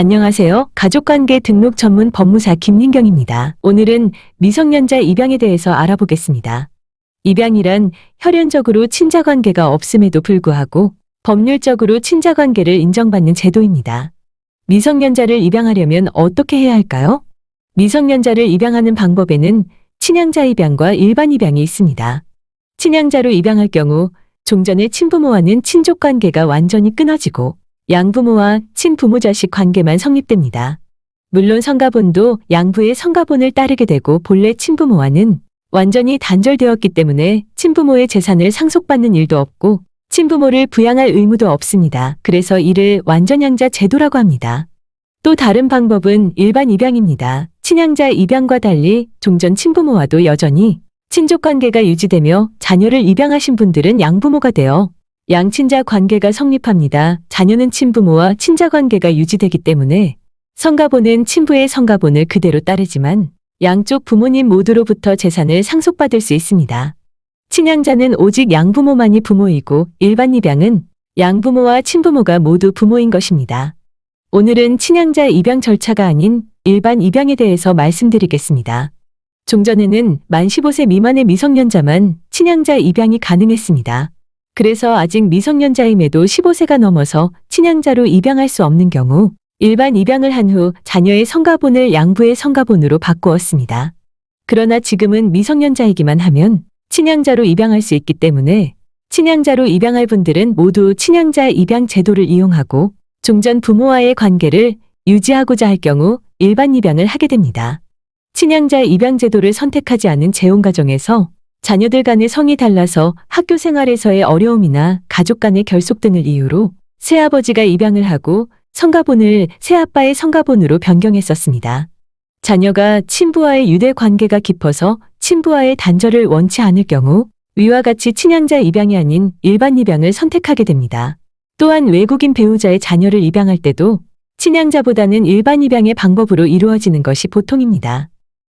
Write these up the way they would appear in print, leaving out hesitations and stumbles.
안녕하세요. 가족관계 등록 전문 법무사 김민경입니다. 오늘은 미성년자 입양에 대해서 알아보겠습니다. 입양이란 혈연적으로 친자관계가 없음에도 불구하고 법률적으로 친자관계를 인정받는 제도입니다. 미성년자를 입양하려면 어떻게 해야 할까요? 미성년자를 입양하는 방법에는 친양자 입양과 일반 입양이 있습니다. 친양자로 입양할 경우 종전의 친부모와는 친족 관계가 완전히 끊어지고 양부모와 친부모 자식 관계만 성립됩니다. 물론 성가본도 양부의 성가본을 따르게 되고 본래 친부모와는 완전히 단절되었기 때문에 친부모의 재산을 상속받는 일도 없고 친부모를 부양할 의무도 없습니다. 그래서 이를 완전양자 제도라고 합니다. 또 다른 방법은 일반 입양입니다. 친양자 입양과 달리 종전 친부모와도 여전히 친족 관계가 유지되며 자녀를 입양하신 분들은 양부모가 되어 양친자 관계가 성립합니다. 자녀는 친부모와 친자 관계가 유지되기 때문에 성가본은 친부의 성가본을 그대로 따르지만 양쪽 부모님 모두로부터 재산을 상속받을 수 있습니다. 친양자는 오직 양부모만이 부모이고 일반 입양은 양부모와 친부모가 모두 부모인 것입니다. 오늘은 친양자 입양 절차가 아닌 일반 입양에 대해서 말씀드리겠습니다. 종전에는 만 15세 미만의 미성년자만 친양자 입양이 가능했습니다. 그래서 아직 미성년자임에도 15세가 넘어서 친양자로 입양할 수 없는 경우 일반 입양을 한 후 자녀의 성가본을 양부의 성가본으로 바꾸었습니다. 그러나 지금은 미성년자이기만 하면 친양자로 입양할 수 있기 때문에 친양자로 입양할 분들은 모두 친양자 입양 제도를 이용하고 종전 부모와의 관계를 유지하고자 할 경우 일반 입양을 하게 됩니다. 친양자 입양 제도를 선택하지 않은 재혼가정에서 자녀들 간의 성이 달라서 학교 생활에서의 어려움이나 가족 간의 결속 등을 이유로 새아버지가 입양을 하고 성가본을 새아빠의 성가본으로 변경했었습니다. 자녀가 친부와의 유대 관계가 깊어서 친부와의 단절을 원치 않을 경우 위와 같이 친양자 입양이 아닌 일반 입양을 선택하게 됩니다. 또한 외국인 배우자의 자녀를 입양할 때도 친양자보다는 일반 입양의 방법으로 이루어지는 것이 보통입니다.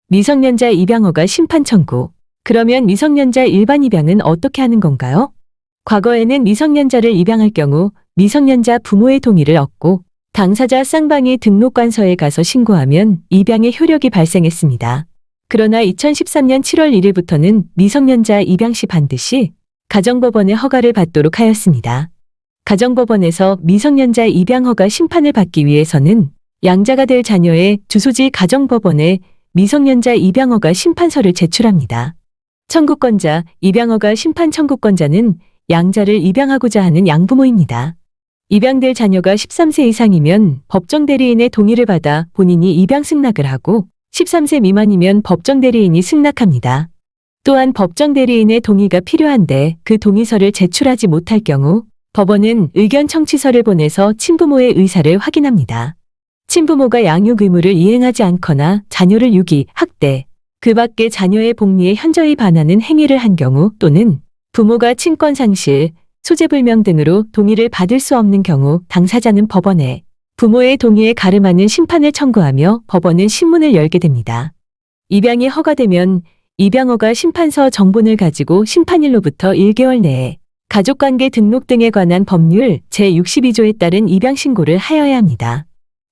미성년자 입양허가 심판 청구. 그러면 미성년자 일반 입양은 어떻게 하는 건가요? 과거에는 미성년자를 입양할 경우 미성년자 부모의 동의를 얻고 당사자 쌍방이 등록관서에 가서 신고하면 입양의 효력이 발생했습니다. 그러나 2013년 7월 1일부터는 미성년자 입양 시 반드시 가정법원의 허가를 받도록 하였습니다. 가정법원에서 미성년자 입양 허가 심판을 받기 위해서는 양자가 될 자녀의 주소지 가정법원에 미성년자 입양 허가 심판서를 제출합니다. 청구권자, 입양허가 심판 청구권자는 양자를 입양하고자 하는 양부모입니다. 입양될 자녀가 13세 이상이면 법정대리인의 동의를 받아 본인이 입양 승낙을 하고 13세 미만이면 법정대리인이 승낙합니다. 또한 법정대리인의 동의가 필요한데 그 동의서를 제출하지 못할 경우 법원은 의견 청취서를 보내서 친부모의 의사를 확인합니다. 친부모가 양육 의무를 이행하지 않거나 자녀를 유기, 학대, 그 밖에 자녀의 복리에 현저히 반하는 행위를 한 경우 또는 부모가 친권 상실, 소재불명 등으로 동의를 받을 수 없는 경우 당사자는 법원에 부모의 동의에 가름하는 심판을 청구하며 법원은 신문을 열게 됩니다. 입양이 허가되면 입양허가 심판서 정본을 가지고 심판일로부터 1개월 내에 가족관계 등록 등에 관한 법률 제62조에 따른 입양신고를 하여야 합니다.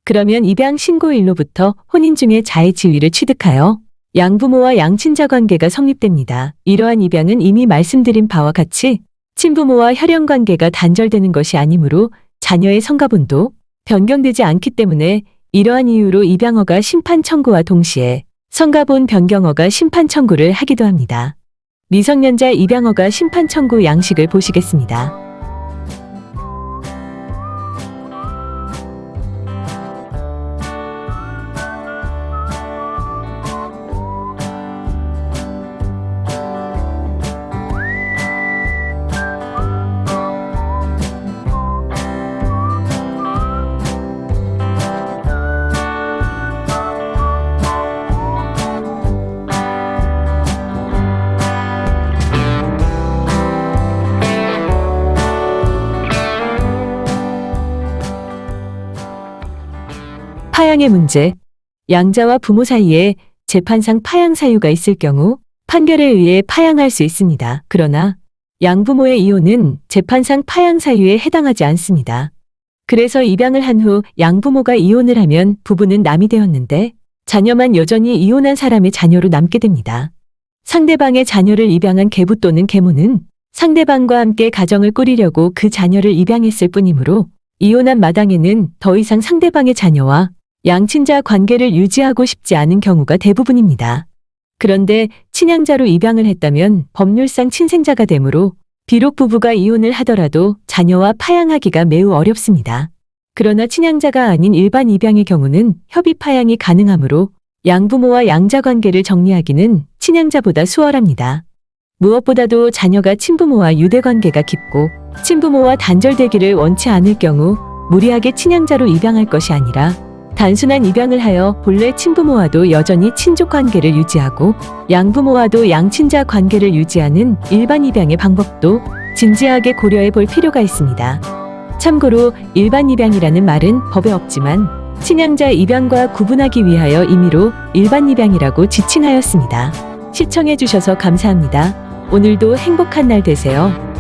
그러면 입양신고일로부터 혼인 중에 자의 지위를 취득하여 양부모와 양친자 관계가 성립됩니다. 이러한 입양은 이미 말씀드린 바와 같이 친부모와 혈연 관계가 단절되는 것이 아니므로 자녀의 성가본도 변경되지 않기 때문에 이러한 이유로 입양허가 심판 청구와 동시에 성가본 변경허가 심판 청구를 하기도 합니다. 미성년자 입양허가 심판 청구 양식을 보시겠습니다. 파양의 문제. 양자와 부모 사이에 재판상 파양 사유가 있을 경우 판결에 의해 파양할 수 있습니다. 그러나 양부모의 이혼은 재판상 파양 사유에 해당하지 않습니다. 그래서 입양을 한 후 양부모가 이혼을 하면 부부는 남이 되었는데 자녀만 여전히 이혼한 사람의 자녀로 남게 됩니다. 상대방의 자녀를 입양한 계부 또는 계모는 상대방과 함께 가정을 꾸리려고 그 자녀를 입양했을 뿐이므로 이혼한 마당에는 더 이상 상대방의 자녀와 양친자 관계를 유지하고 싶지 않은 경우가 대부분입니다. 그런데 친양자로 입양을 했다면 법률상 친생자가 되므로 비록 부부가 이혼을 하더라도 자녀와 파양하기가 매우 어렵습니다. 그러나 친양자가 아닌 일반 입양의 경우는 협의 파양이 가능하므로 양부모와 양자 관계를 정리하기는 친양자보다 수월합니다. 무엇보다도 자녀가 친부모와 유대 관계가 깊고 친부모와 단절되기를 원치 않을 경우 무리하게 친양자로 입양할 것이 아니라 단순한 입양을 하여 본래 친부모와도 여전히 친족 관계를 유지하고 양부모와도 양친자 관계를 유지하는 일반 입양의 방법도 진지하게 고려해 볼 필요가 있습니다. 참고로 일반 입양이라는 말은 법에 없지만 친양자 입양과 구분하기 위하여 임의로 일반 입양이라고 지칭하였습니다. 시청해 주셔서 감사합니다. 오늘도 행복한 날 되세요.